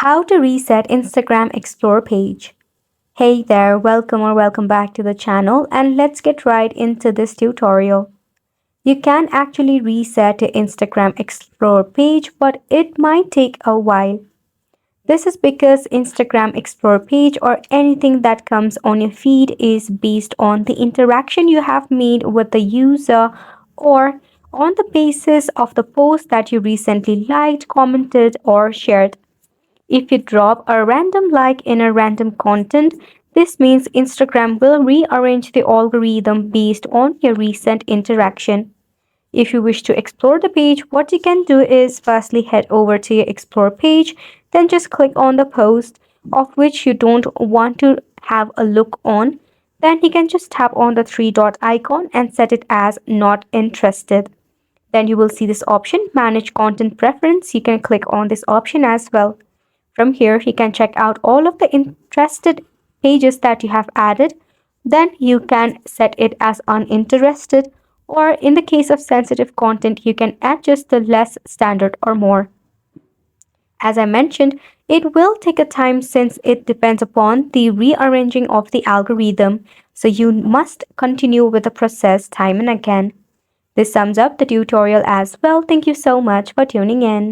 How to reset Instagram Explore page. Hey there, welcome back to the channel, and let's get right into this tutorial. You can actually reset your Instagram Explore page, but it might take a while. This is because Instagram Explore page or anything that comes on your feed is based on the interaction you have made with the user or on the basis of the post that you recently liked, commented, or shared. If you drop a random like in a random content, this means Instagram will rearrange the algorithm based on your recent interaction. If you wish to explore the page, what you can do is firstly head over to your explore page, then just click on the post of which you don't want to have a look on. Then you can just tap on the three dot icon and set it as not interested. Then you will see this option, manage content preference. You can click on this option as well. From here, you can check out all of the interested pages that you have added. Then you can set it as uninterested, or in the case of sensitive content, you can adjust the less, standard, or more. As I mentioned, it will take a time since it depends upon the rearranging of the algorithm, so you must continue with the process time and again. This sums up the tutorial as well. Thank you so much for tuning in.